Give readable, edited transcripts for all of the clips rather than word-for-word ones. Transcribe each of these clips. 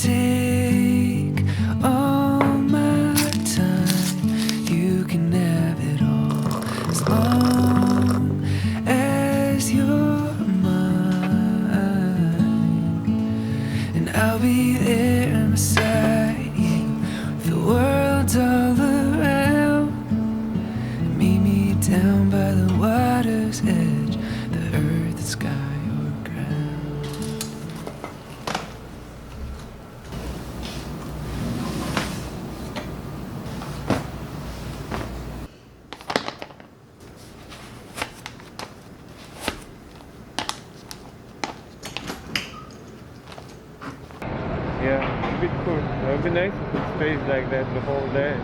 take all my time. You can have it all as long as you're mine. And I'll be there beside you with the world all around. And meet me down by the water's edge, the earth, the sky, or ground. Yeah, it's a bit cool. It would be nice if it stays like that the whole day.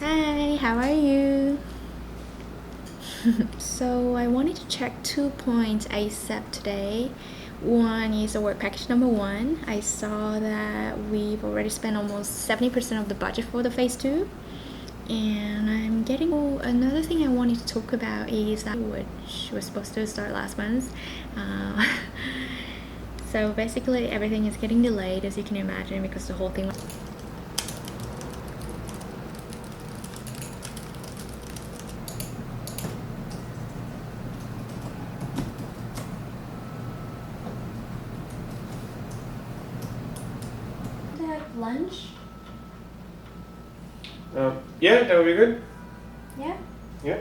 Hi, how are you? So I wanted to check 2 points ASAP today. One is the work package number 1. I saw that we've already spent almost 70% of the budget for the phase 2. And I'm getting another thing I wanted to talk about is that which was supposed to start last month. So basically everything is getting delayed, as you can imagine, because the whole thing lunch. Yeah, that would be good. Yeah. Yeah.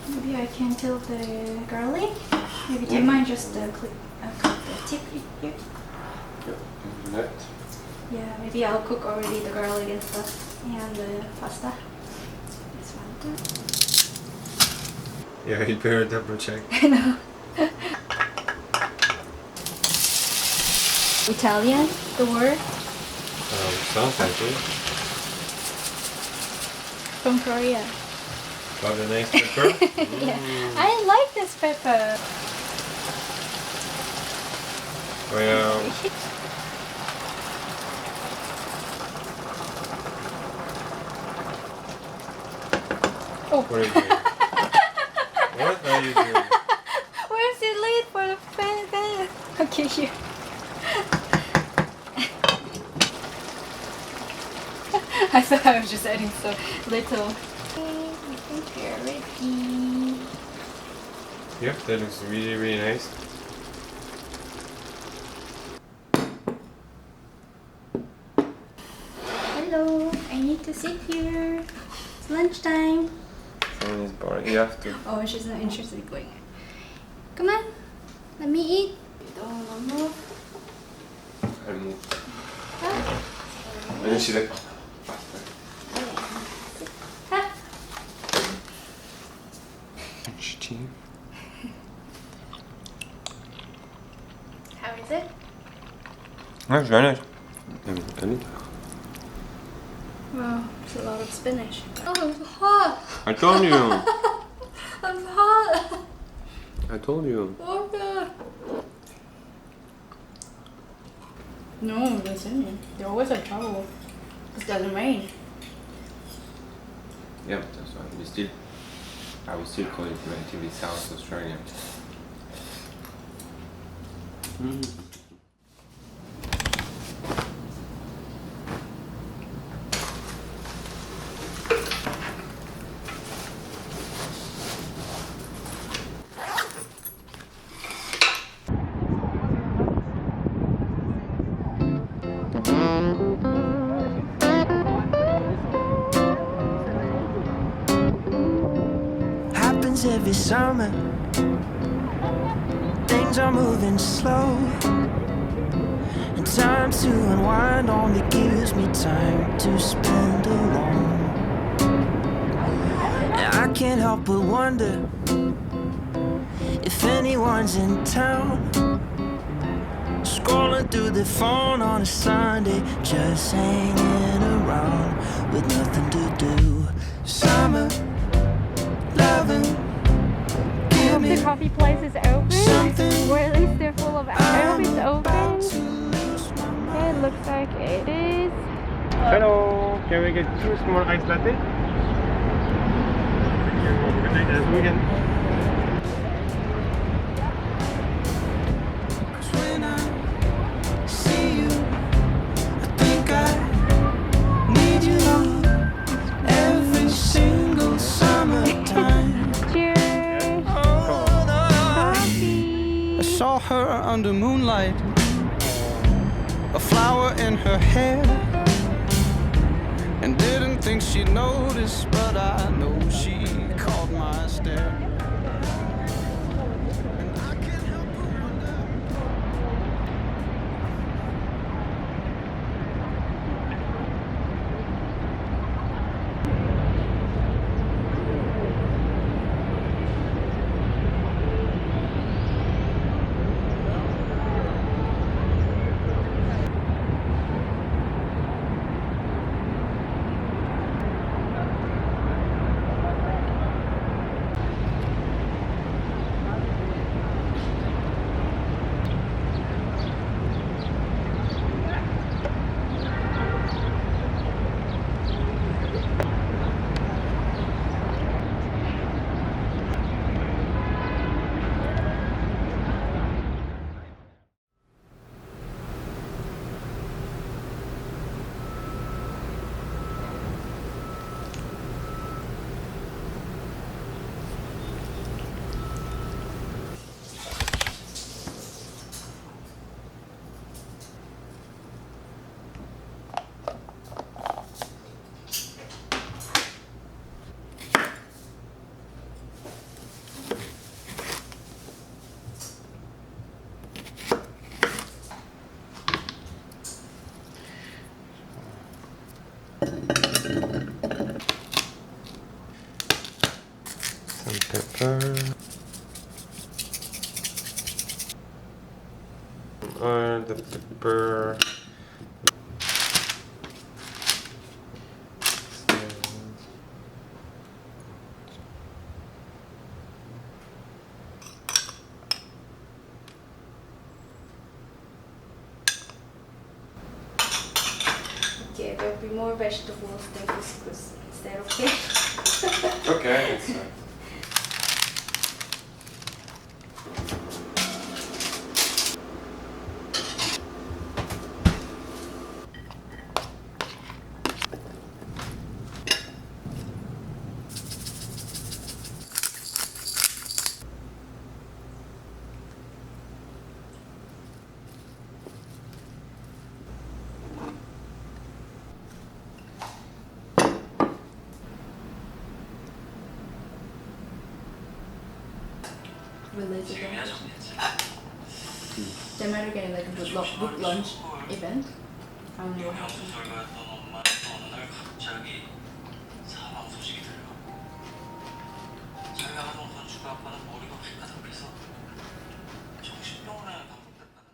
Maybe I can tilt the garlic. Maybe do you mind just cook the tip here? That. Yeah, maybe I'll cook already the garlic and stuff and the pasta. This one. Yeah, you'd better double check. I know. Italian, the word Sounds like it. from Korea. Got a nice pepper. Yeah, I like this pepper. Well, Oh. what are you doing? What are you doing? Where's the lid for the fan? Okay, here. I thought I was just adding so little. I think we're ready. Yep, that looks really, really nice. Hello, I need to sit here. It's lunchtime. Someone is boring. You have to. Oh, she's not interested in going. Come on, let me eat. Don't wanna move. I moved. Huh? And then she's like, Huh? team. How is it? That's very nice. Wow, it's a lot of spinach. Oh, it's hot. I told you. I'm hot. I told you. Oh god. No, listen. They always have trouble. It doesn't rain. Yeah, that's why we still. I would still call it relatively South Australia. Happens every summer. Things are moving slow, and time to unwind only gives me time to spend alone. And I can't help but wonder if anyone's in town, scrolling through the phone on a Sunday, just hanging around with nothing to do. Summer loving, give me The coffee place is open, something. or at least they're full of. I hope it's about open. to lose my mind. It looks like it is. Hello, can we get 2 small iced latte? Good night, have a good weekend. When I see you, I think I need you every single summertime. Cheers. Oh, no. Coffee. I saw her under moonlight, a flower in her hair, and didn't think she'd notice, but I know she caught my stare. And I can't help but wonder. All the pepper. Okay, there'll be more vegetables than couscous. Is that okay? Okay, that's fine. Release event. They might have getting like a book lunch event. I don't know what happened. 결과였던 엄마는 어느 날 갑자기 사망 소식이 들려. 자기가 하던 건축 아빠는 머리가 휘가닥해서 정신병원에 방문됐다는데.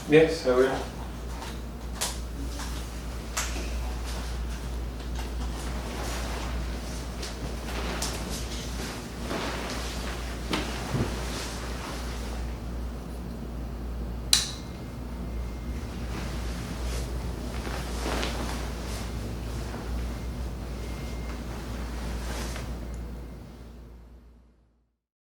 Yes, I will.